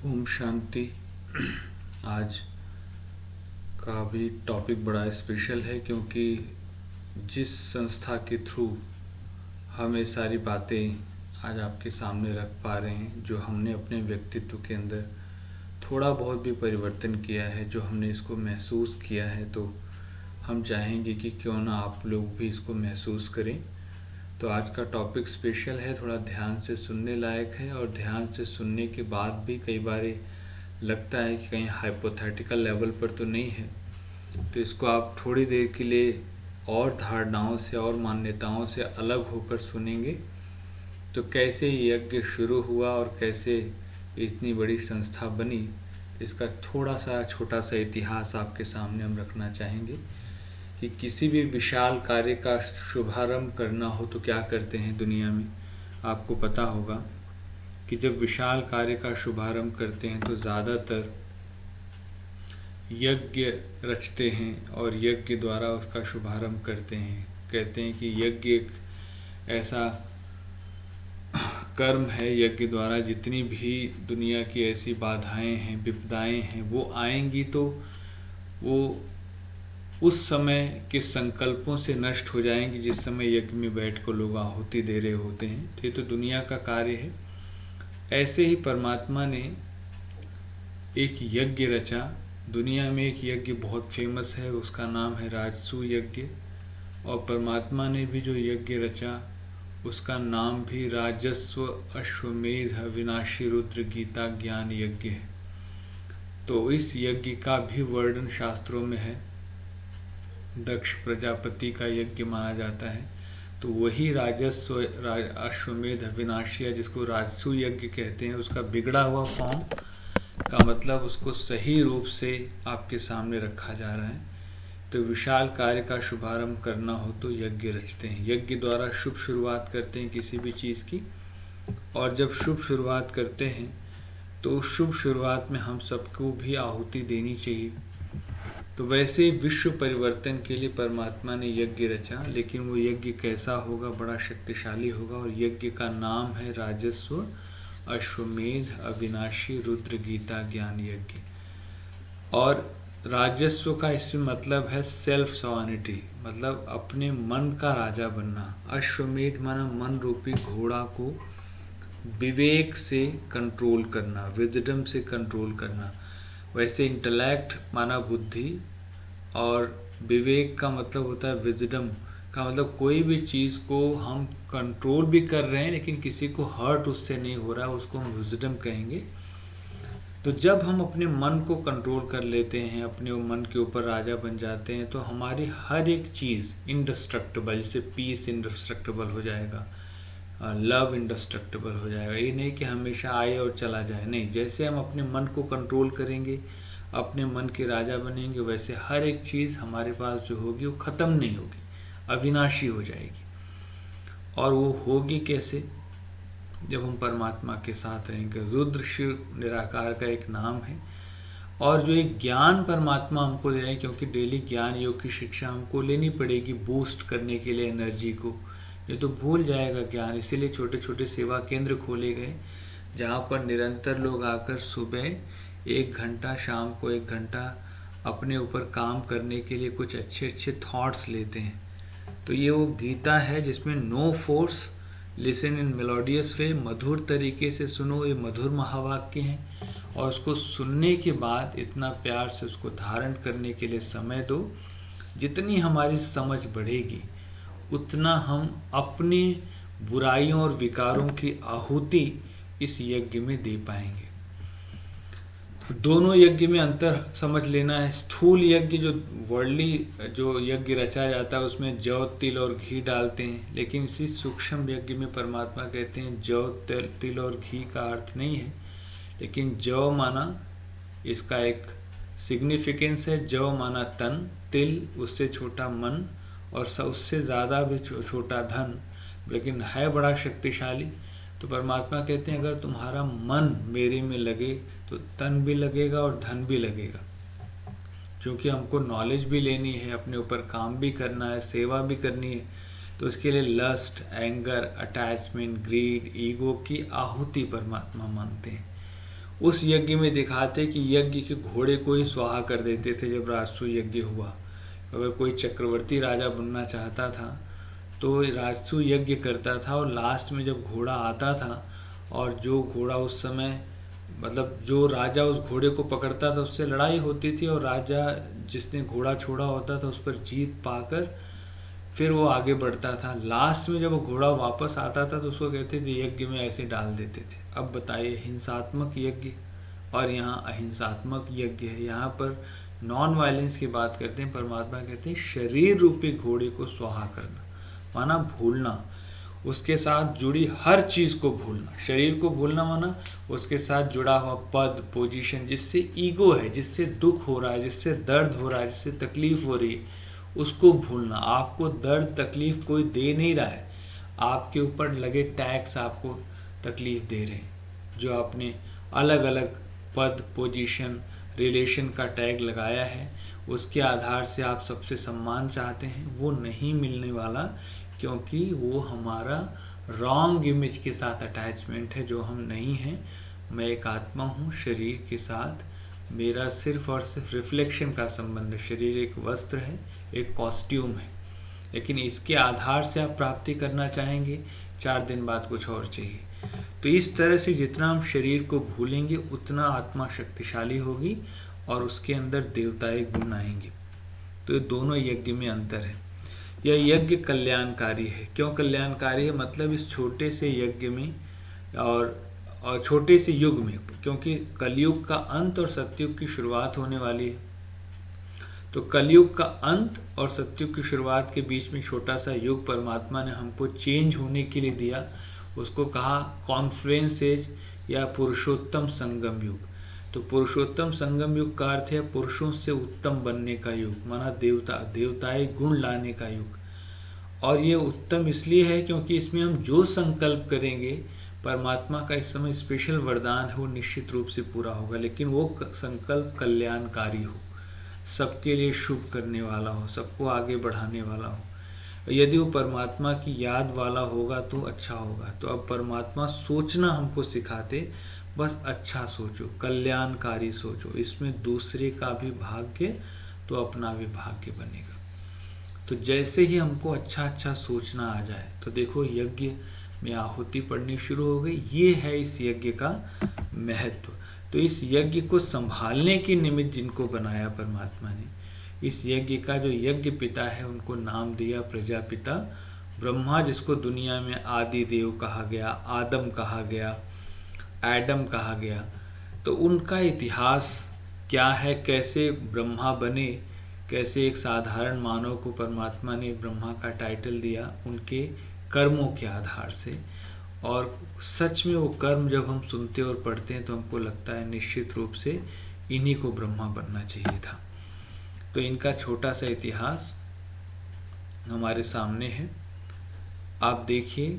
ओम शांति। आज का भी टॉपिक बड़ा स्पेशल है क्योंकि जिस संस्था के थ्रू हम ये सारी बातें आज आपके सामने रख पा रहे हैं, जो हमने अपने व्यक्तित्व के अंदर थोड़ा बहुत भी परिवर्तन किया है, जो हमने इसको महसूस किया है, तो हम चाहेंगे कि क्यों ना आप लोग भी इसको महसूस करें। तो आज का टॉपिक स्पेशल है, थोड़ा ध्यान से सुनने लायक है, और ध्यान से सुनने के बाद भी कई बार लगता है कि कहीं हाइपोथेटिकल लेवल पर तो नहीं है, तो इसको आप थोड़ी देर के लिए और धारणाओं से और मान्यताओं से अलग होकर सुनेंगे। तो कैसे यज्ञ शुरू हुआ और कैसे इतनी बड़ी संस्था बनी, इसका थोड़ा सा छोटा सा इतिहास आपके सामने हम रखना चाहेंगे कि किसी भी विशाल कार्य का शुभारंभ करना हो तो क्या करते हैं दुनिया में। आपको पता होगा कि जब विशाल कार्य का शुभारंभ करते हैं तो ज़्यादातर यज्ञ रचते हैं और यज्ञ द्वारा उसका शुभारंभ करते हैं। कहते हैं कि यज्ञ एक ऐसा कर्म है, यज्ञ द्वारा जितनी भी दुनिया की ऐसी बाधाएं हैं, विपदाएं हैं, वो आएंगी तो वो उस समय के संकल्पों से नष्ट हो जाएंगी जिस समय यज्ञ में बैठ कर लोग आहुति दे रहे होते हैं। तो ये तो दुनिया का कार्य है। ऐसे ही परमात्मा ने एक यज्ञ रचा। दुनिया में एक यज्ञ बहुत फेमस है, उसका नाम है राजसूय यज्ञ, और परमात्मा ने भी जो यज्ञ रचा उसका नाम भी राजस्व अश्वमेध विनाशी रुद्र गीता ज्ञान यज्ञ है। तो इस यज्ञ का भी वर्णन शास्त्रों में है। दक्ष प्रजापति का यज्ञ माना जाता है। तो वही राजस्व अश्वमेध विनाशी, जिसको राजसूय यज्ञ कहते हैं, उसका बिगड़ा हुआ फॉर्म का मतलब उसको सही रूप से आपके सामने रखा जा रहा है। तो विशाल कार्य का शुभारंभ करना हो तो यज्ञ रचते हैं। यज्ञ द्वारा शुभ शुरुआत करते हैं किसी भी चीज़ की, और जब शुभ शुरुआत करते हैं तो शुभ शुरुआत में हम सबको भी आहुति देनी चाहिए। तो वैसे विश्व परिवर्तन के लिए परमात्मा ने यज्ञ रचा, लेकिन वो यज्ञ कैसा होगा? बड़ा शक्तिशाली होगा, और यज्ञ का नाम है राजस्व अश्वमेध अविनाशी रुद्र गीता ज्ञान यज्ञ। और राजस्व का इसमें मतलब है सेल्फ सॉवरेनिटी, मतलब अपने मन का राजा बनना। अश्वमेध माना मन रूपी घोड़ा को विवेक से कंट्रोल करना, विजडम से कंट्रोल करना। वैसे इंटेलेक्ट माना बुद्धि, और विवेक का मतलब होता है विजडम का मतलब कोई भी चीज़ को हम कंट्रोल भी कर रहे हैं लेकिन किसी को हर्ट उससे नहीं हो रहा, उसको हम विजडम कहेंगे। तो जब हम अपने मन को कंट्रोल कर लेते हैं, अपने मन के ऊपर राजा बन जाते हैं, तो हमारी हर एक चीज़ इंडिस्ट्रक्टिबल, जैसे पीस इंडिस्ट्रक्टिबल हो जाएगा, लव इंडिस्ट्रक्टिबल हो जाएगा। ये नहीं कि हमेशा आए और चला जाए, नहीं। जैसे हम अपने मन को कंट्रोल करेंगे, अपने मन के राजा बनेंगे, वैसे हर एक चीज़ हमारे पास जो होगी वो ख़त्म नहीं होगी, अविनाशी हो जाएगी। और वो होगी कैसे? जब हम परमात्मा के साथ रहेंगे। रुद्र शिव निराकार का एक नाम है, और जो एक ज्ञान परमात्मा हमको दे रहे हैं, क्योंकि डेली ज्ञान योग की शिक्षा हमको लेनी पड़ेगी बूस्ट करने के लिए एनर्जी को, ये तो भूल जाएगा ज्ञान। इसीलिए छोटे छोटे सेवा केंद्र खोले गए जहाँ पर निरंतर लोग आकर सुबह 1 घंटा, शाम को 1 घंटा अपने ऊपर काम करने के लिए कुछ अच्छे अच्छे थॉट्स लेते हैं। तो ये वो गीता है जिसमें no force, listen in melodious way, मधुर तरीके से सुनो, ये मधुर महावाक्य हैं, और उसको सुनने के बाद इतना प्यार से उसको धारण करने के लिए समय दो। जितनी हमारी समझ बढ़ेगी उतना हम अपनी बुराइयों और विकारों की आहुति इस यज्ञ में दे पाएंगे। दोनों यज्ञ में अंतर समझ लेना है। स्थूल यज्ञ जो वर्ल्डली जो यज्ञ रचा जाता है उसमें जौ, तिल और घी डालते हैं, लेकिन इसी सूक्ष्म यज्ञ में परमात्मा कहते हैं जौ, तिल और घी का अर्थ नहीं है, लेकिन जौ माना इसका एक सिग्निफिकेंस है। जौ माना तन, तिल उससे छोटा मन, और उससे ज़्यादा भी छोटा धन, लेकिन है बड़ा शक्तिशाली। तो परमात्मा कहते हैं अगर तुम्हारा मन मेरे में लगे तो तन भी लगेगा और धन भी लगेगा। क्योंकि हमको नॉलेज भी लेनी है, अपने ऊपर काम भी करना है, सेवा भी करनी है, तो उसके लिए lust, anger, attachment, greed, ego की आहुति परमात्मा मांगते हैं। उस यज्ञ में दिखाते कि यज्ञ के घोड़े को ही स्वाहा कर देते थे। जब राजसूय यज्ञ हुआ, अगर कोई चक्रवर्ती राजा बनना चाहता था तो राजसूय यज्ञ करता था, और लास्ट में जब घोड़ा आता था और जो घोड़ा उस समय मतलब जो राजा उस घोड़े को पकड़ता था उससे लड़ाई होती थी, और राजा जिसने घोड़ा छोड़ा होता था उस पर जीत पाकर फिर वो आगे बढ़ता था। लास्ट में जब वो घोड़ा वापस आता था तो उसको कहते थे यज्ञ में ऐसे डाल देते थे। अब बताइए, हिंसात्मक यज्ञ और यहाँ अहिंसात्मक यज्ञ है। यहाँ पर नॉन वायलेंस की बात करते हैं, परमात्मा कहते हैं शरीर रूपी घोड़े को स्वाहा करना, माना भूलना, उसके साथ जुड़ी हर चीज को भूलना। शरीर को भूलना माना उसके साथ जुड़ा हुआ पद, पोजीशन, जिससे ईगो है, जिससे दुख हो रहा है, जिससे दर्द हो रहा है, जिससे तकलीफ हो रही है, उसको भूलना। आपको दर्द तकलीफ कोई दे नहीं रहा है, आपके ऊपर लगे टैक्स आपको तकलीफ दे रहे हैं। जो आपने अलग अलग पद, पोजीशन, रिलेशन का टैग लगाया है, उसके आधार से आप सबसे सम्मान चाहते हैं, वो नहीं मिलने वाला, क्योंकि वो हमारा रॉन्ग इमेज के साथ अटैचमेंट है, जो हम नहीं हैं। मैं एक आत्मा हूँ, शरीर के साथ मेरा सिर्फ और सिर्फ रिफ्लेक्शन का संबंध है। शरीर एक वस्त्र है, एक कॉस्ट्यूम है, लेकिन इसके आधार से आप प्राप्ति करना चाहेंगे, 4 दिन बाद कुछ और चाहिए। तो इस तरह से जितना हम शरीर को भूलेंगे उतना आत्मा शक्तिशाली होगी और उसके अंदर देवताएं गुण आएंगे। तो ये दोनों यज्ञ में अंतर है। यह यज्ञ कल्याणकारी है। क्यों कल्याणकारी है? मतलब इस छोटे से यज्ञ में और छोटे से युग में, क्योंकि कलयुग का अंत और सतयुग की शुरुआत होने वाली है, तो कलयुग का अंत और सतयुग की शुरुआत के बीच में छोटा सा युग परमात्मा ने हमको चेंज होने के लिए दिया। उसको कहा कॉन्फ्लुएंस एज या पुरुषोत्तम संगम युग। तो पुरुषोत्तम संगम युग का अर्थ है पुरुषों से उत्तम बनने का युग, माना देवताएं गुण लाने का युग। और ये उत्तम इसलिए है क्योंकि इसमें हम जो संकल्प करेंगे, परमात्मा का इस समय स्पेशल वरदान है, वो निश्चित रूप से पूरा होगा, लेकिन वो संकल्प कल्याणकारी हो, सबके लिए शुभ करने वाला हो, सबको आगे बढ़ाने वाला हो। यदि वो परमात्मा की याद वाला होगा तो अच्छा होगा। तो अब परमात्मा सोचना हमको सिखाते, बस अच्छा सोचो, कल्याणकारी सोचो, इसमें दूसरे का भी भाग्य तो अपना भी भाग्य बनेगा। तो जैसे ही हमको अच्छा अच्छा सोचना आ जाए, तो देखो यज्ञ में आहुति पड़नी शुरू हो गई। ये है इस यज्ञ का महत्व। तो इस यज्ञ को संभालने के निमित्त जिनको बनाया परमात्मा ने, इस यज्ञ का जो यज्ञ पिता है उनको नाम दिया प्रजापिता ब्रह्मा, जिसको दुनिया में आदि देव कहा गया, आदम कहा गया, एडम कहा गया। तो उनका इतिहास क्या है, कैसे ब्रह्मा बने, कैसे एक साधारण मानव को परमात्मा ने ब्रह्मा का टाइटल दिया, उनके कर्मों के आधार से। और सच में वो कर्म जब हम सुनते और पढ़ते हैं तो हमको लगता है निश्चित रूप से इन्हीं को ब्रह्मा बनना चाहिए था। तो इनका छोटा सा इतिहास हमारे सामने है। आप देखिए,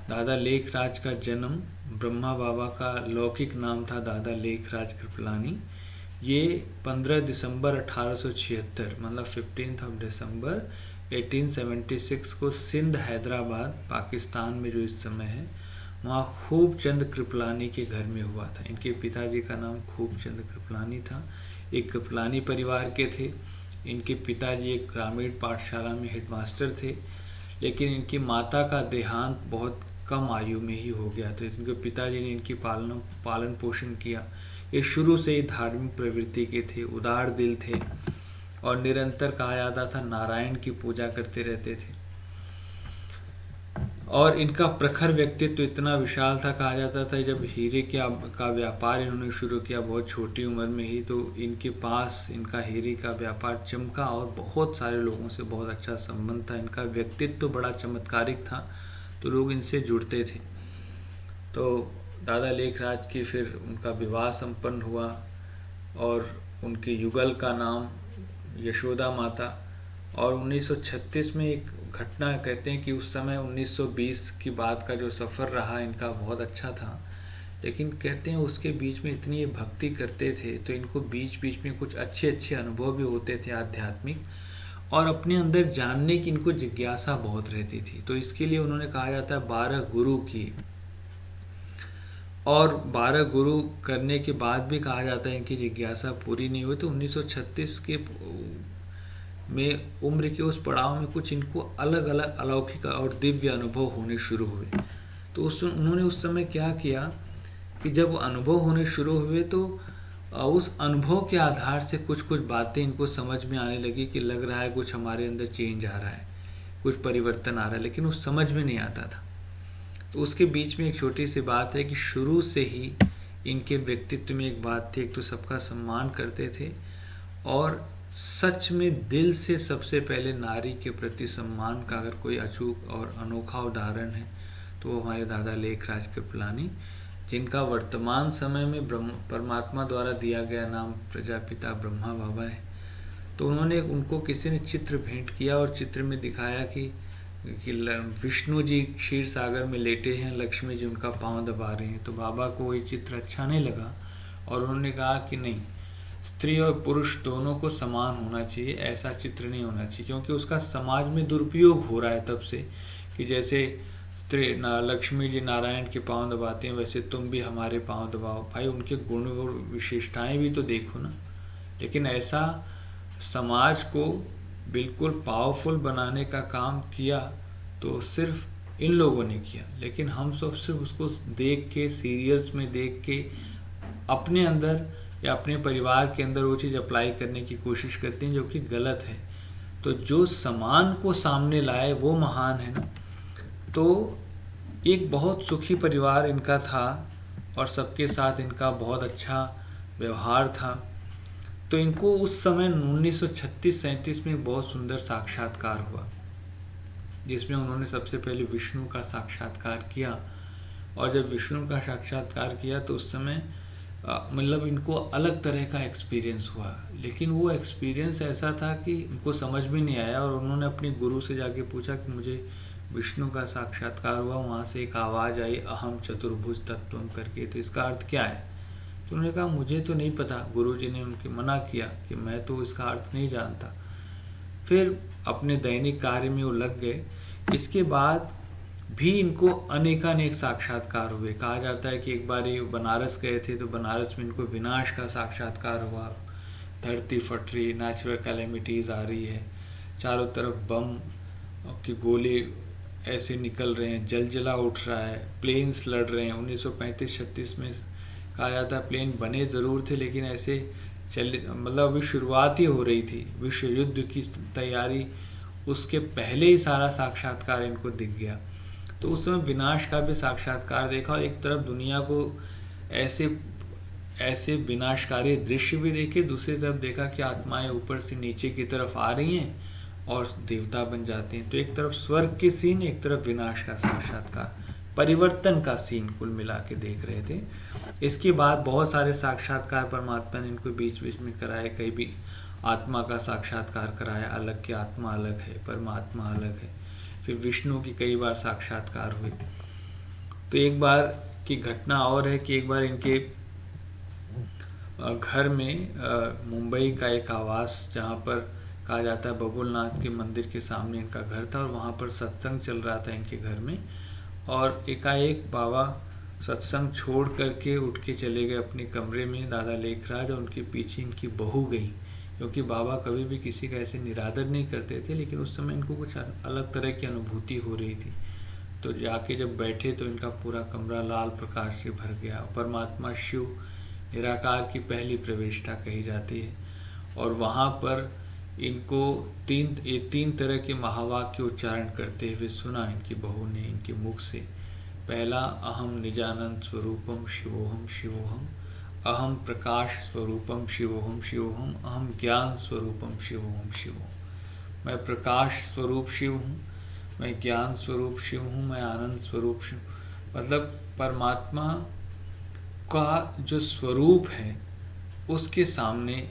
दादा लेखराज का जन्म, ब्रह्मा बाबा का लौकिक नाम था दादा लेखराज कृपलानी। ये 15 दिसंबर 1876, मतलब 15 दिसंबर 1876 को सिंध हैदराबाद पाकिस्तान में जो इस समय है, वहाँ खूबचंद कृपलानी के घर में हुआ था। इनके पिताजी का नाम खूबचंद कृपलानी था, एक कृपलानी परिवार के थे। इनके पिताजी एक ग्रामीण पाठशाला में हेडमास्टर थे, लेकिन इनकी माता का देहांत बहुत कम आयु में ही हो गया। तो इनके पिताजी ने इनकी पालन पोषण किया। ये शुरू से ही धार्मिक प्रवृत्ति के थे, उदार दिल थे, और निरंतर कहा जाता था नारायण की पूजा करते रहते थे। और इनका प्रखर व्यक्तित्व इतना विशाल था, कहा जाता था जब हीरे का व्यापार इन्होंने शुरू किया बहुत छोटी उम्र में ही, तो इनके पास इनका हीरे का व्यापार चमका और बहुत सारे लोगों से बहुत अच्छा संबंध था। इनका व्यक्तित्व तो बड़ा चमत्कारिक था, तो लोग इनसे जुड़ते थे। तो दादा लेखराज की फिर उनका विवाह संपन्न हुआ और उनके युगल का नाम यशोदा माता। और 1936 में एक घटना कहते हैं कि उस समय 1920 की बात का जो सफ़र रहा इनका बहुत अच्छा था, लेकिन कहते हैं उसके बीच में इतनी ये भक्ति करते थे तो इनको बीच बीच में कुछ अच्छे अच्छे अनुभव भी होते थे आध्यात्मिक, और अपने अंदर जानने की इनको जिज्ञासा बहुत रहती थी। तो इसके लिए उन्होंने, कहा जाता है, 12 गुरु किए। और 12 गुरु करने के बाद भी कहा जाता है इनकी जिज्ञासा पूरी नहीं हुई, तो 1936 के में उम्र के उस पड़ाव में कुछ इनको अलग अलग अलौकिक और दिव्य अनुभव होने शुरू हुए। तो उन्होंने उस समय क्या किया कि जब अनुभव होने शुरू हुए तो उस अनुभव के आधार से कुछ कुछ बातें इनको समझ में आने लगी कि लग रहा है कुछ हमारे अंदर चेंज आ रहा है, कुछ परिवर्तन आ रहा है, लेकिन उस समझ में नहीं आता था। तो उसके बीच में एक छोटी सी बात है कि शुरू से ही इनके व्यक्तित्व में एक बात थी, एक तो सबका सम्मान करते थे और सच में दिल से सबसे पहले नारी के प्रति सम्मान का अगर कोई अचूक और अनोखा उदाहरण है तो वो हमारे दादा लेखराज कृपलानी, जिनका वर्तमान समय में परमात्मा द्वारा दिया गया नाम प्रजापिता ब्रह्मा बाबा है। तो उन्होंने उनको किसी ने चित्र भेंट किया और चित्र में दिखाया कि विष्णु जी क्षीर सागर में लेटे हैं, लक्ष्मी जी उनका पांव दबा रहे हैं। तो बाबा को ये चित्र अच्छा नहीं लगा और उन्होंने कहा कि नहीं, स्त्री और पुरुष दोनों को समान होना चाहिए, ऐसा चित्र नहीं होना चाहिए, क्योंकि उसका समाज में दुरुपयोग हो रहा है तब से कि जैसे स्त्री लक्ष्मी जी नारायण के पांव दबाते हैं वैसे तुम भी हमारे पांव दबाओ। भाई उनके गुण और विशेषताएं भी तो देखो ना। लेकिन ऐसा समाज को बिल्कुल पावरफुल बनाने का काम किया तो सिर्फ इन लोगों ने किया, लेकिन हम सब सिर्फ उसको देख के, सीरियल्स में देख के अपने अंदर या अपने परिवार के अंदर वो चीज़ अप्लाई करने की कोशिश करते हैं, जो कि गलत है। तो जो समान को सामने लाए वो महान है ना। तो एक बहुत सुखी परिवार इनका था और सबके साथ इनका बहुत अच्छा व्यवहार था। तो इनको उस समय 1936-37 में बहुत सुंदर साक्षात्कार हुआ, जिसमें उन्होंने सबसे पहले विष्णु का साक्षात्कार किया। और जब विष्णु का साक्षात्कार किया तो उस समय मतलब इनको अलग तरह का एक्सपीरियंस हुआ, लेकिन वो एक्सपीरियंस ऐसा था कि इनको समझ में नहीं आया। और उन्होंने अपने गुरु से जाके पूछा कि मुझे विष्णु का साक्षात्कार हुआ, वहाँ से एक आवाज़ आई अहम चतुर्भुज तत्वम करके, तो इसका अर्थ क्या है? तो उन्होंने कहा मुझे तो नहीं पता। गुरुजी ने उनके मना किया कि मैं तो इसका अर्थ नहीं जानता। फिर अपने दैनिक कार्य में वो लग गए। इसके बाद भी इनको अनेकानेक साक्षात्कार हुए। कहा जाता है कि एक बार ये बनारस गए थे तो बनारस में इनको विनाश का साक्षात्कार हुआ। धरती फट रही, नेचुरल कैलेमिटीज़ आ रही है, चारों तरफ बम के गोले ऐसे निकल रहे हैं, जलजला उठ रहा है, प्लेन्स लड़ रहे हैं। 1935-36 में कहा जाता है प्लेन बने ज़रूर थे, लेकिन ऐसे मतलब अभी शुरुआत ही हो रही थी, विश्व युद्ध की तैयारी उसके पहले ही सारा साक्षात्कार इनको दिख गया। तो उस समय विनाश का भी साक्षात्कार देखा और एक तरफ दुनिया को ऐसे विनाशकारी दृश्य भी देखे, दूसरी तरफ देखा कि आत्माएं ऊपर से नीचे की तरफ आ रही हैं और देवता बन जाते हैं। तो एक तरफ स्वर्ग की सीन, एक तरफ विनाश का साक्षात्कार, परिवर्तन का सीन कुल मिला के देख रहे थे। इसके बाद बहुत सारे साक्षात्कार परमात्मा ने इनको बीच बीच में कराए। कहीं भी आत्मा का साक्षात्कार कराया, अलग की आत्मा अलग है, परमात्मा अलग है। फिर विष्णु की कई बार साक्षात्कार हुए। तो एक बार की घटना और है कि एक बार इनके घर में मुंबई का एक आवास, जहाँ पर कहा जाता है बबुलनाथ के मंदिर के सामने इनका घर था और वहाँ पर सत्संग चल रहा था इनके घर में। और एकाएक बाबा सत्संग छोड़ करके उठ के चले गए अपने कमरे में, दादा लेखराज, और उनके पीछे इनकी बहू गई, क्योंकि बाबा कभी भी किसी का ऐसे निरादर नहीं करते थे, लेकिन उस समय इनको कुछ अलग तरह की अनुभूति हो रही थी। तो जाके जब बैठे तो इनका पूरा कमरा लाल प्रकाश से भर गया। परमात्मा शिव निराकार की पहली प्रवेशता कही जाती है। और वहाँ पर इनको तीन तरह के महावाक्य उच्चारण करते हुए सुना इनकी बहू ने इनके मुख से। पहला, अहम निजानंद स्वरूपम शिवोहम शिवोहम, अहम प्रकाश स्वरूपम शिवोहम शिवोहम, अहम ज्ञान स्वरूपम शिवोहम शिवोहम। मैं प्रकाश स्वरूप शिव हूँ, मैं ज्ञान स्वरूप शिव हूँ, मैं आनंद स्वरूप शिव। मतलब परमात्मा का जो स्वरूप है उसके सामने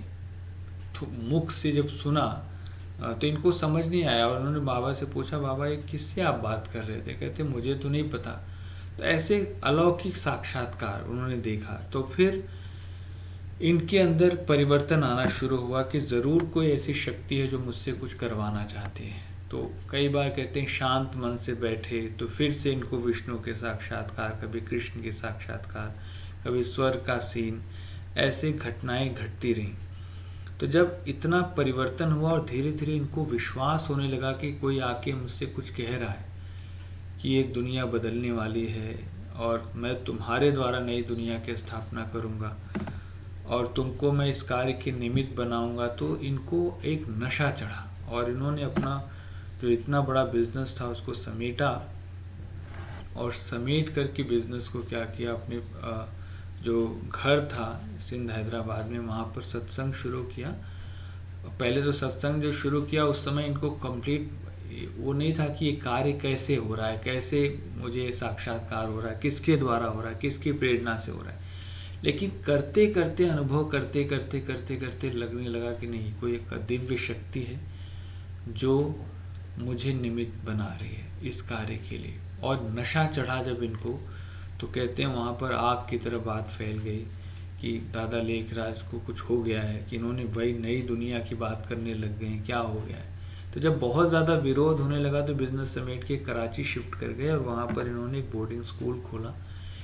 मुख से जब सुना तो इनको समझ नहीं आया और उन्होंने बाबा से पूछा, बाबा ये किससे आप बात कर रहे थे? कहते मुझे तो नहीं पता। तो ऐसे अलौकिक साक्षात्कार उन्होंने देखा। तो फिर इनके अंदर परिवर्तन आना शुरू हुआ कि ज़रूर कोई ऐसी शक्ति है जो मुझसे कुछ करवाना चाहती है। तो कई बार कहते हैं शांत मन से बैठे तो फिर से इनको विष्णु के साक्षात्कार, कभी कृष्ण के साक्षात्कार, कभी स्वर्ग का सीन, ऐसे घटनाएं घटती रहीं। तो जब इतना परिवर्तन हुआ और धीरे धीरे इनको विश्वास होने लगा कि कोई आके मुझसे कुछ कह रहा है कि ये दुनिया बदलने वाली है और मैं तुम्हारे द्वारा नई दुनिया की स्थापना करूँगा और तुमको मैं इस कार्य के निमित्त बनाऊंगा, तो इनको एक नशा चढ़ा और इन्होंने अपना जो इतना बड़ा बिजनेस था उसको समेटा और समेट करके बिजनेस को क्या किया, अपने जो घर था सिंध हैदराबाद में, वहाँ पर सत्संग शुरू किया। पहले तो सत्संग जो शुरू किया उस समय इनको कंप्लीट वो नहीं था कि ये कार्य कैसे हो रहा है, कैसे मुझे साक्षात्कार हो रहा है, किसके द्वारा हो रहा है, किसकी प्रेरणा से हो रहा है, लेकिन करते करते अनुभव करते करते करते करते लगने लगा कि नहीं, कोई एक दिव्य शक्ति है जो मुझे निमित्त बना रही है इस कार्य के लिए। और नशा चढ़ा जब इनको, तो कहते हैं वहाँ पर आग की तरह बात फैल गई कि दादा लेखराज को कुछ हो गया है, कि इन्होंने वही नई दुनिया की बात करने लग गए हैं, क्या हो गया है। तो जब बहुत ज़्यादा विरोध होने लगा तो बिजनेस समेट के कराची शिफ्ट कर गए और वहाँ पर इन्होंने एक बोर्डिंग स्कूल खोला,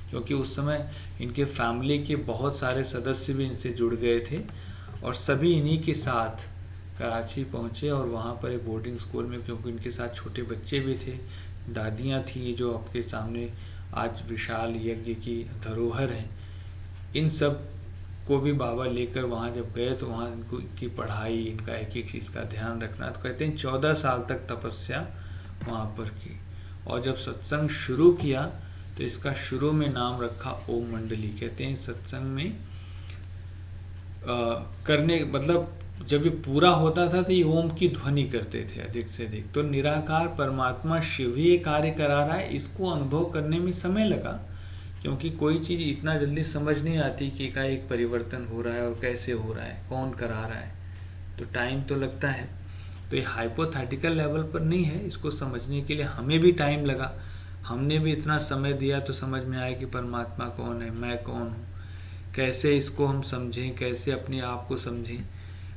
क्योंकि उस समय इनके फैमिली के बहुत सारे सदस्य भी इनसे जुड़ गए थे और सभी इन्हीं के साथ कराची पहुँचे और वहाँ पर एक बोर्डिंग स्कूल में, क्योंकि इनके साथ छोटे बच्चे भी थे, दादियाँ थीं जो आपके सामने आज विशाल यज्ञ की धरोहर हैं, इन सब को भी बाबा लेकर वहाँ जब गए तो वहाँ इनको की पढ़ाई, इनका एक एक चीज़ का ध्यान रखना, तो कहते हैं 14 साल तक तपस्या वहाँ पर की। और जब सत्संग शुरू किया तो इसका शुरू में नाम रखा ओम मंडली। कहते हैं सत्संग में करने मतलब जब ये पूरा होता था तो ये ओम की ध्वनि करते थे अधिक से अधिक। तो निराकार परमात्मा शिव ही ये कार्य करा रहा है, इसको अनुभव करने में समय लगा, क्योंकि कोई चीज़ इतना जल्दी समझ नहीं आती कि का एक परिवर्तन हो रहा है और कैसे हो रहा है, कौन करा रहा है, तो टाइम तो लगता है। तो ये हाइपोथेटिकल लेवल पर नहीं है, इसको समझने के लिए हमें भी टाइम लगा, हमने भी इतना समय दिया तो समझ में आया कि परमात्मा कौन है, मैं कौन हूँ, कैसे इसको हम समझें, कैसे अपने आप को समझें।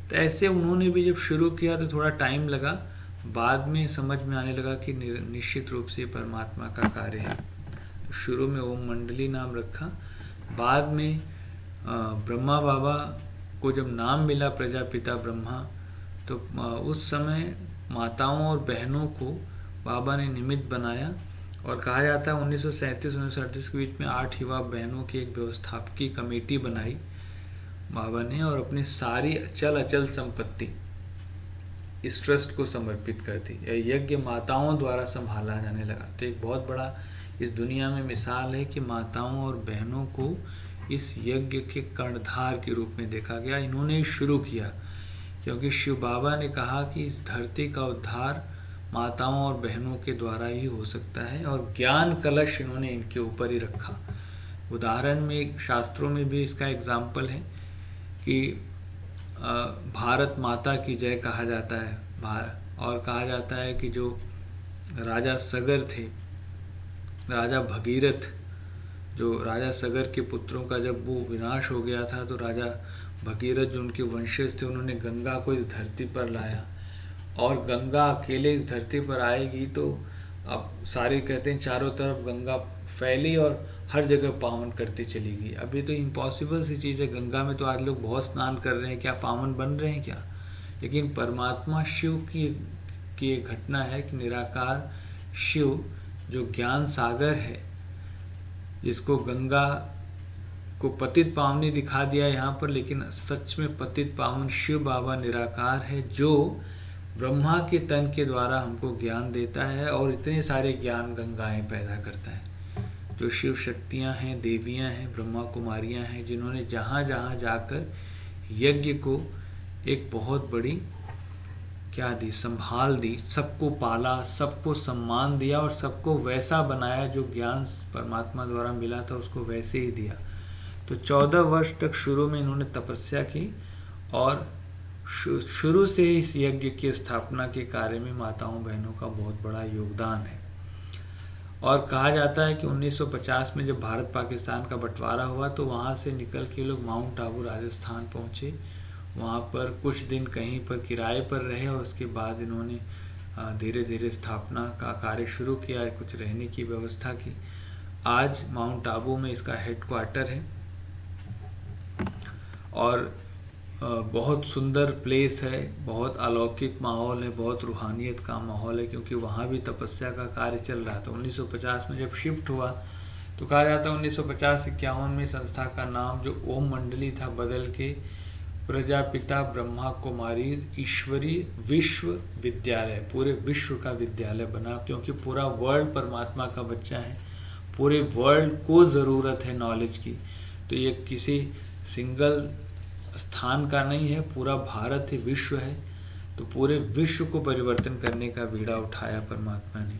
तो ऐसे उन्होंने भी जब शुरू किया तो थोड़ा टाइम लगा, बाद में समझ में आने लगा कि निश्चित रूप से परमात्मा का कार्य है। तो शुरू में ओम मंडली नाम रखा, बाद में ब्रह्मा बाबा को जब नाम मिला प्रजापिता ब्रह्मा, तो उस समय माताओं और बहनों को बाबा ने निमित्त बनाया और कहा जाता है 1937-1938 के बीच में 8 युवा बहनों की एक व्यवस्थापकीय कमेटी बनाई बाबा ने और अपनी सारी अचल अचल संपत्ति इस ट्रस्ट को समर्पित कर दी। यह यज्ञ माताओं द्वारा संभाला जाने लगा। तो एक बहुत बड़ा इस दुनिया में मिसाल है कि माताओं और बहनों को इस यज्ञ के कर्णधार के रूप में देखा गया। इन्होंने शुरू किया क्योंकि शिव बाबा ने कहा कि इस धरती का उद्धार माताओं और बहनों के द्वारा ही हो सकता है, और ज्ञान कलश इन्होंने इनके ऊपर ही रखा। उदाहरण में शास्त्रों में भी इसका एग्जाम्पल है कि भारत माता की जय कहा जाता है, और कहा जाता है कि जो राजा सगर थे, राजा भगीरथ, जो राजा सगर के पुत्रों का जब वो विनाश हो गया था, तो राजा भगीरथ जो उनके वंशज थे, उन्होंने गंगा को इस धरती पर लाया, और गंगा अकेले इस धरती पर आएगी तो अब सारे कहते हैं चारों तरफ गंगा फैली और हर जगह पावन करती चली गई। अभी तो इम्पॉसिबल सी चीज़ है, गंगा में तो आज लोग बहुत स्नान कर रहे हैं, क्या पावन बन रहे हैं क्या? लेकिन परमात्मा शिव की एक घटना है कि निराकार शिव जो ज्ञान सागर है, जिसको गंगा को पतित पावनी दिखा दिया यहाँ पर, लेकिन सच में पतित पावन शिव बाबा निराकार है जो ब्रह्मा के तन के द्वारा हमको ज्ञान देता है और इतने सारे ज्ञान गंगाएं पैदा करता है। जो शिव शक्तियाँ हैं, देवियाँ हैं, ब्रह्मा कुमारियाँ हैं, जिन्होंने जहाँ जहाँ जाकर यज्ञ को एक बहुत बड़ी क्या दी, संभाल दी, सबको पाला, सबको सम्मान दिया और सबको वैसा बनाया जो ज्ञान परमात्मा द्वारा मिला था उसको वैसे ही दिया। तो 14 वर्ष तक शुरू में इन्होंने तपस्या की और शुरू से इस यज्ञ की स्थापना के कार्य में माताओं बहनों का बहुत बड़ा योगदान है। और कहा जाता है कि 1950 में जब भारत पाकिस्तान का बंटवारा हुआ तो वहाँ से निकल के लोग माउंट आबू राजस्थान पहुँचे, वहाँ पर कुछ दिन कहीं पर किराए पर रहे और उसके बाद इन्होंने धीरे धीरे स्थापना का कार्य शुरू किया, कुछ रहने की व्यवस्था की। आज माउंट आबू में इसका हेडक्वार्टर है और बहुत सुंदर प्लेस है, बहुत अलौकिक माहौल है, बहुत रूहानियत का माहौल है, क्योंकि वहाँ भी तपस्या का कार्य चल रहा था। 1950 में जब शिफ्ट हुआ तो कहा जाता है 1950-51 में संस्था का नाम जो ओम मंडली था बदल के प्रजापिता ब्रह्मा कुमारी ईश्वरी विश्वविद्यालय, पूरे विश्व का विद्यालय बना, क्योंकि पूरा वर्ल्ड परमात्मा का बच्चा है, पूरे वर्ल्ड को ज़रूरत है नॉलेज की। तो ये किसी सिंगल स्थान का नहीं है, पूरा भारत ही विश्व है, तो पूरे विश्व को परिवर्तन करने का बीड़ा उठाया परमात्मा ने।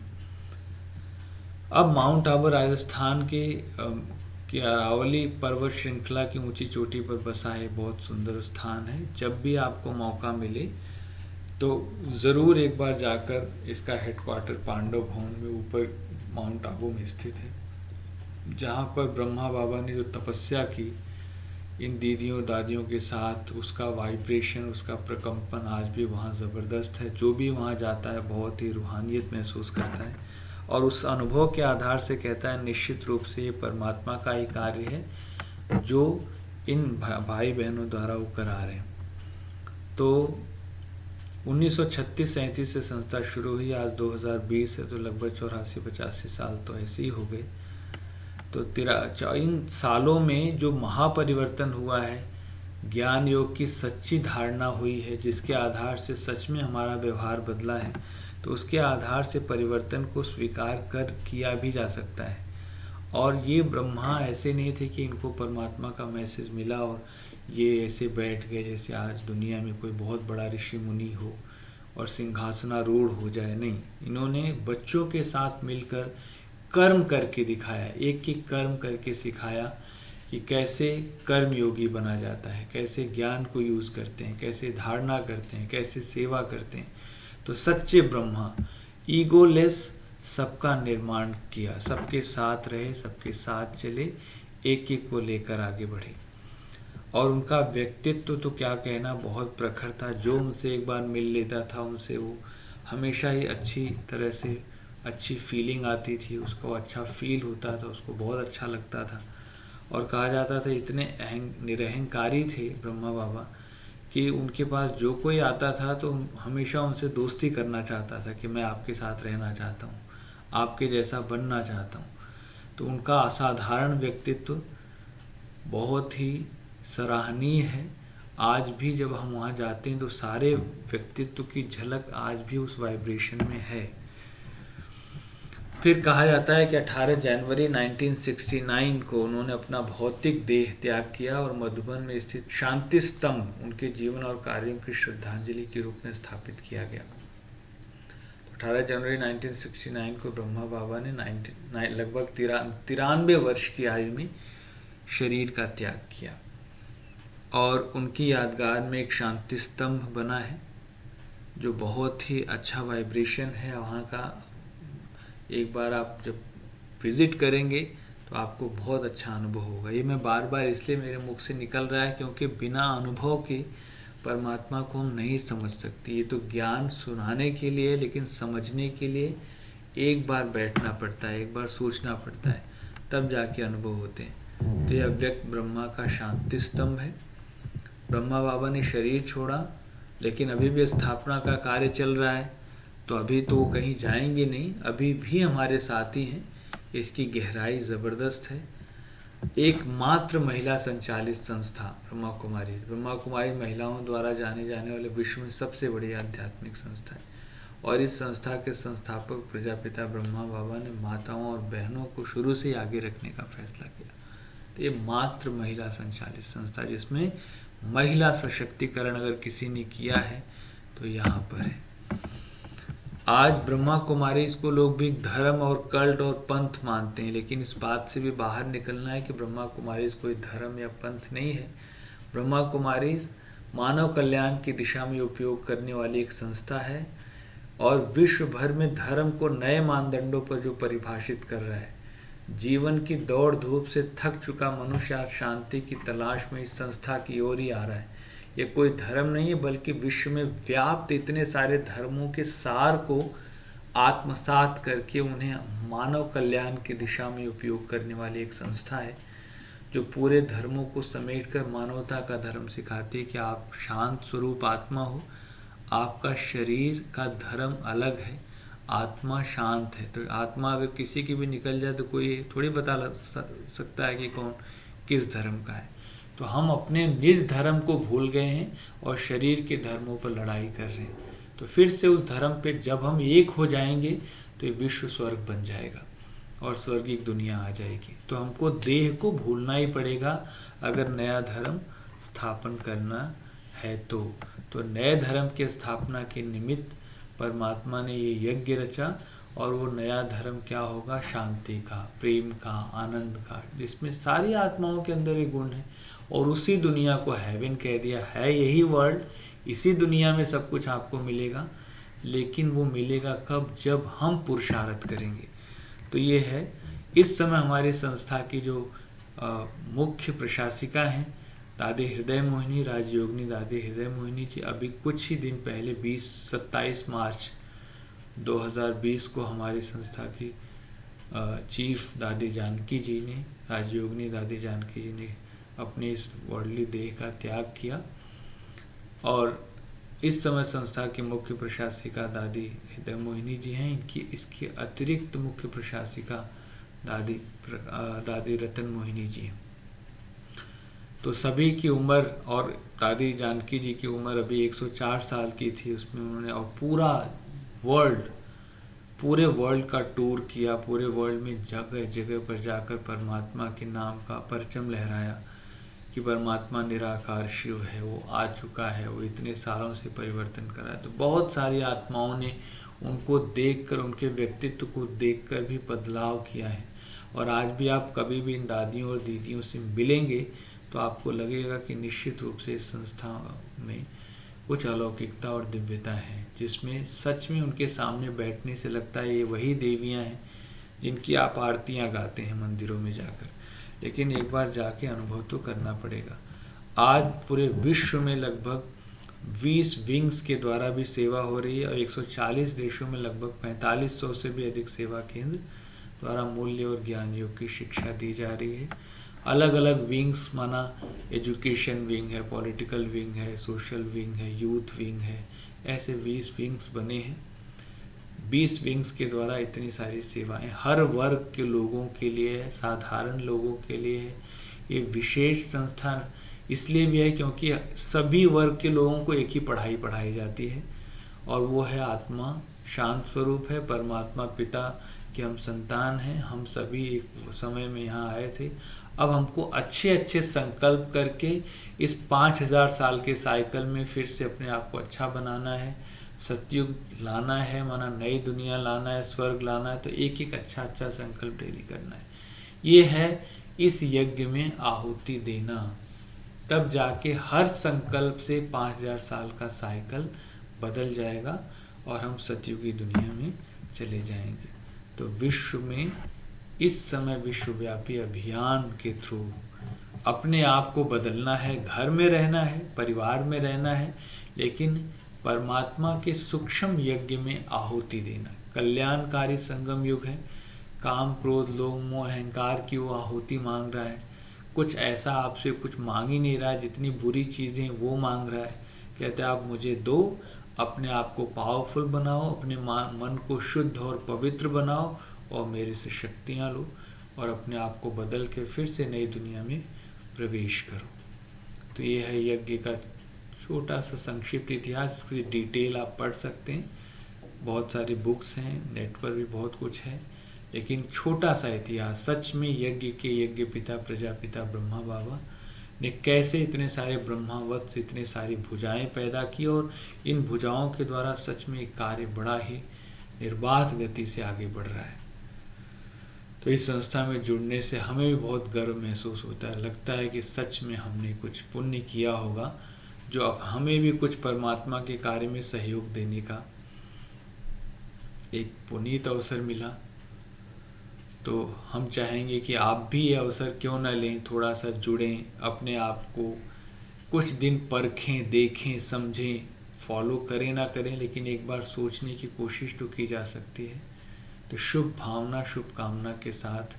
अब माउंट आबू राजस्थान के अरावली पर्वत श्रृंखला की ऊंची चोटी पर बसा है, बहुत सुंदर स्थान है। जब भी आपको मौका मिले तो ज़रूर एक बार जाकर, इसका हेडक्वार्टर पांडव भवन में ऊपर माउंट आबू में स्थित है, जहाँ पर ब्रह्मा बाबा ने जो तपस्या की इन दीदियों दादियों के साथ, उसका वाइब्रेशन, उसका प्रकंपन आज भी वहाँ ज़बरदस्त है। जो भी वहाँ जाता है बहुत ही रूहानियत महसूस करता है और उस अनुभव के आधार से कहता है निश्चित रूप से ये परमात्मा का ही कार्य है जो इन भाई बहनों द्वारा वो करा रहे हैं। तो 1936-37 से संस्था शुरू हुई, आज 2020 है, तो लगभग 84-85 साल तो ऐसे ही हो गए। तो इन सालों में जो महापरिवर्तन हुआ है, ज्ञान योग की सच्ची धारणा हुई है, जिसके आधार से सच में हमारा व्यवहार बदला है, तो उसके आधार से परिवर्तन को स्वीकार कर किया भी जा सकता है। और ये ब्रह्मा ऐसे नहीं थे कि इनको परमात्मा का मैसेज मिला और ये ऐसे बैठ गए जैसे आज दुनिया में कोई बहुत बड़ा ऋषि मुनि हो और सिंहासनारूढ़ हो जाए। नहीं, इन्होंने बच्चों के साथ मिलकर कर्म करके दिखाया, एक एक कर्म करके सिखाया कि कैसे कर्म योगी बना जाता है, कैसे ज्ञान को यूज़ करते हैं, कैसे धारणा करते हैं, कैसे सेवा करते हैं। तो सच्चे ब्रह्मा ईगोलेस सबका निर्माण किया, सबके साथ रहे, सबके साथ चले, एक एक को लेकर आगे बढ़े। और उनका व्यक्तित्व तो क्या कहना, बहुत प्रखर था। जो उनसे एक बार मिल लेता था, उनसे वो हमेशा ही अच्छी तरह से अच्छी फीलिंग आती थी, उसको अच्छा फील होता था, उसको बहुत अच्छा लगता था। और कहा जाता था इतने निरहंकारी थे ब्रह्मा बाबा कि उनके पास जो कोई आता था तो हमेशा उनसे दोस्ती करना चाहता था कि मैं आपके साथ रहना चाहता हूँ, आपके जैसा बनना चाहता हूँ। तो उनका असाधारण व्यक्तित्व बहुत ही सराहनीय है। आज भी जब हम वहाँ जाते हैं तो सारे व्यक्तित्व की झलक आज भी उस वाइब्रेशन में है। फिर कहा जाता है कि 18 जनवरी 1969 को उन्होंने अपना भौतिक देह त्याग किया और मधुबन में स्थित शांति स्तंभ उनके जीवन और कार्यों की श्रद्धांजलि के रूप में स्थापित किया गया। 18 जनवरी 1969 को ब्रह्मा बाबा ने लगभग 93 वर्ष की आयु में शरीर का त्याग किया और उनकी यादगार में एक शांति स्तंभ बना है जो बहुत ही अच्छा वाइब्रेशन है वहाँ का। एक बार आप जब विजिट करेंगे तो आपको बहुत अच्छा अनुभव होगा। ये मैं बार बार इसलिए मेरे मुख से निकल रहा है क्योंकि बिना अनुभव के परमात्मा को हम नहीं समझ सकते। ये तो ज्ञान सुनाने के लिए, लेकिन समझने के लिए एक बार बैठना पड़ता है, एक बार सोचना पड़ता है, तब जाके अनुभव होते हैं। तो ये अव्यक्त ब्रह्मा का शांति स्तंभ है। ब्रह्मा बाबा ने शरीर छोड़ा, लेकिन अभी भी स्थापना का कार्य चल रहा है, तो अभी तो वो कहीं जाएंगे नहीं, अभी भी हमारे साथ ही हैं। इसकी गहराई ज़बरदस्त है। एकमात्र महिला संचालित संस्था ब्रह्मा कुमारी महिलाओं द्वारा जाने जाने वाले विश्व में सबसे बड़ी आध्यात्मिक संस्था है। और इस संस्था के संस्थापक प्रजापिता ब्रह्मा बाबा ने माताओं और बहनों को शुरू से आगे रखने का फैसला किया। तो ये मात्र महिला संचालित संस्था, जिसमें महिला सशक्तिकरण अगर किसी ने किया है तो यहाँ पर है। आज ब्रह्मा कुमारी को लोग भी धर्म और कल्ट और पंथ मानते हैं, लेकिन इस बात से भी बाहर निकलना है कि ब्रह्मा कुमारी कोई धर्म या पंथ नहीं है। ब्रह्मा कुमारी मानव कल्याण की दिशा में उपयोग करने वाली एक संस्था है और विश्व भर में धर्म को नए मानदंडों पर जो परिभाषित कर रहा है। जीवन की दौड़ धूप से थक चुका मनुष्य आज शांति की तलाश में इस संस्था की ओर ही आ रहा है। ये कोई धर्म नहीं है, बल्कि विश्व में व्याप्त इतने सारे धर्मों के सार को आत्मसात करके उन्हें मानव कल्याण की दिशा में उपयोग करने वाली एक संस्था है, जो पूरे धर्मों को समेटकर मानवता का धर्म सिखाती है कि आप शांत स्वरूप आत्मा हो, आपका शरीर का धर्म अलग है, आत्मा शांत है। तो आत्मा अगर किसी की भी निकल जाए तो कोई थोड़ी बता सकता है कि कौन किस धर्म का है। तो हम अपने निज धर्म को भूल गए हैं और शरीर के धर्मों पर लड़ाई कर रहे हैं। तो फिर से उस धर्म पे जब हम एक हो जाएंगे तो ये विश्व स्वर्ग बन जाएगा और स्वर्गिक दुनिया आ जाएगी। तो हमको देह को भूलना ही पड़ेगा अगर नया धर्म स्थापन करना है तो नए धर्म की स्थापना के निमित्त परमात्मा ने ये यज्ञ रचा, और वो नया धर्म क्या होगा? शांति का, प्रेम का, आनंद का, जिसमें सारी आत्माओं के अंदर ये गुण है। और उसी दुनिया को हेवन कह दिया है, यही वर्ल्ड, इसी दुनिया में सब कुछ आपको मिलेगा। लेकिन वो मिलेगा कब? जब हम पुरुषार्थ करेंगे। तो ये है इस समय हमारी संस्था की जो मुख्य प्रशासिका हैं दादी हृदय मोहिनी, राजयोगिनी दादी हृदय मोहिनी जी। अभी कुछ ही दिन पहले 27 मार्च 2020 को हमारी संस्था की चीफ दादी जानकी जी ने, राजयोगिनी दादी जानकी जी ने अपने इस वर्ldly देह का त्याग किया। और इस समय संस्था की मुख्य प्रशासिका दादी हृदय मोहिनी जी हैं। इसकी अतिरिक्त मुख्य प्रशासिका दादी रतन मोहिनी जी हैं। तो सभी की उम्र, और दादी जानकी जी की उम्र अभी 104 साल की थी। उसमें उन्होंने और पूरे वर्ल्ड का टूर किया, पूरे वर्ल्ड में जगह जगह पर जाकर परमात्मा के नाम का परचम लहराया कि परमात्मा निराकार शिव है, वो आ चुका है, वो इतने सालों से परिवर्तन कर रहा है। तो बहुत सारी आत्माओं ने उनको देखकर, उनके व्यक्तित्व को देखकर भी बदलाव किया है। और आज भी आप कभी भी इन दादियों और दीदियों से मिलेंगे तो आपको लगेगा कि निश्चित रूप से इस संस्था में कुछ अलौकिकता और दिव्यता है, जिसमें सच में उनके सामने बैठने से लगता है ये वही देवियां हैं जिनकी आप आरतियां गाते हैं मंदिरों में जाकर। लेकिन एक बार जाके अनुभव तो करना पड़ेगा। आज पूरे विश्व में लगभग 20 विंग्स के द्वारा भी सेवा हो रही है और 140 देशों में लगभग 4500 से भी अधिक सेवा केंद्र द्वारा मूल्य और ज्ञान योग की शिक्षा दी जा रही है। अलग अलग विंग्स माना एजुकेशन विंग है, पॉलिटिकल विंग है, सोशल विंग है, यूथ विंग है, ऐसे 20 विंग्स बने हैं। 20 विंग्स के द्वारा इतनी सारी सेवाएं हर वर्ग के लोगों के लिए है, साधारण लोगों के लिए है। ये विशेष संस्थान इसलिए भी है क्योंकि सभी वर्ग के लोगों को एक ही पढ़ाई पढ़ाई जाती है, और वो है आत्मा शांत स्वरूप है, परमात्मा पिता कि हम संतान हैं। हम सभी एक समय में यहाँ आए थे। अब हमको अच्छे अच्छे संकल्प करके इस 5000 साल के साइकिल में फिर से अपने आप को अच्छा बनाना है, सतयुग लाना है, माना नई दुनिया लाना है, स्वर्ग लाना है। तो एक एक अच्छा अच्छा संकल्प डेली करना है। ये है इस यज्ञ में आहुति देना, तब जाके हर संकल्प से 5000 साल का साइकिल बदल जाएगा और हम सतयुगी दुनिया में चले जाएंगे। तो विश्व में इस समय विश्वव्यापी अभियान के थ्रू अपने आप को बदलना है, घर में रहना है, परिवार में रहना है, लेकिन परमात्मा के सूक्ष्म यज्ञ में आहुति देना। कल्याणकारी संगम युग है। काम क्रोध लोभ मोह अहंकार की वो आहुति मांग रहा है। कुछ ऐसा आपसे कुछ मांग ही नहीं रहा है, जितनी बुरी चीज़ें वो मांग रहा है। कहते हैं आप मुझे दो, अपने आप को पावरफुल बनाओ, अपने मन को शुद्ध और पवित्र बनाओ और मेरे से शक्तियाँ लो और अपने आप को बदल के फिर से नई दुनिया में प्रवेश करो। तो ये है यज्ञ का छोटा सा संक्षिप्त इतिहास। इसकी डिटेल आप पढ़ सकते हैं, बहुत सारी बुक्स हैं, नेट पर भी बहुत कुछ है, लेकिन छोटा सा इतिहास। सच में यज्ञ के यज्ञ पिता प्रजापिता ब्रह्मा बाबा ने कैसे इतने सारे ब्रह्मावत्स, इतने सारी भुजाएं पैदा की, और इन भुजाओं के द्वारा सच में कार्य बड़ा ही निर्बाध गति से आगे बढ़ रहा है। तो इस संस्था में जुड़ने से हमें भी बहुत गर्व महसूस होता है। लगता है कि सच में हमने कुछ पुण्य किया होगा, जो अब हमें भी कुछ परमात्मा के कार्य में सहयोग देने का एक पुनीत अवसर मिला। तो हम चाहेंगे कि आप भी ये अवसर क्यों न लें, थोड़ा सा जुड़ें, अपने आप को कुछ दिन परखें, देखें, समझें, फॉलो करें ना करें, लेकिन एक बार सोचने की कोशिश तो की जा सकती है। तो शुभ भावना, शुभकामना के साथ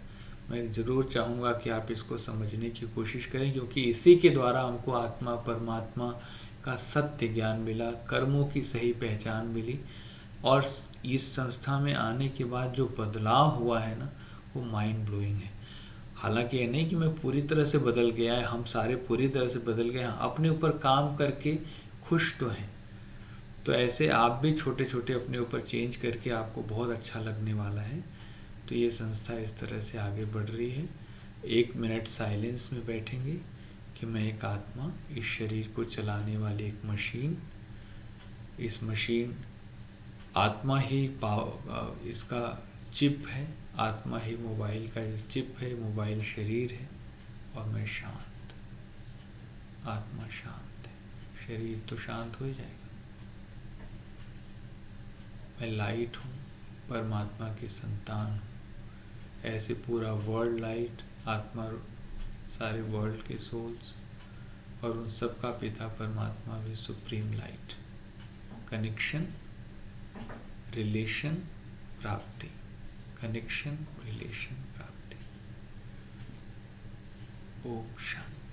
मैं ज़रूर चाहूँगा कि आप इसको समझने की कोशिश करें, क्योंकि इसी के द्वारा हमको आत्मा परमात्मा का सत्य ज्ञान मिला, कर्मों की सही पहचान मिली, और इस संस्था में आने के बाद जो बदलाव हुआ है ना, वो माइंड ब्लोइंग है। हालांकि ये नहीं कि मैं पूरी तरह से बदल गया है, हम सारे पूरी तरह से बदल गए हैं, अपने ऊपर काम करके खुश तो हैं। तो ऐसे आप भी छोटे छोटे अपने ऊपर चेंज करके आपको बहुत अच्छा लगने वाला है। तो ये संस्था इस तरह से आगे बढ़ रही है। 1 मिनट साइलेंस में बैठेंगे कि मैं एक आत्मा, इस शरीर को चलाने वाली एक मशीन, इस मशीन आत्मा ही इसका चिप है, आत्मा ही मोबाइल का चिप है, मोबाइल शरीर है, और मैं शांत, आत्मा शांत है, शरीर तो शांत हो जाएगा। मैं लाइट हूँ, परमात्मा की संतान हूँ, ऐसे पूरा वर्ल्ड लाइट, आत्मा, सारे वर्ल्ड के सोल्स, और उन सब का पिता परमात्मा भी सुप्रीम लाइट। कनेक्शन, रिलेशन, प्राप्ति, कनेक्शन, रिलेशन, प्राप्ति। ओम शांति।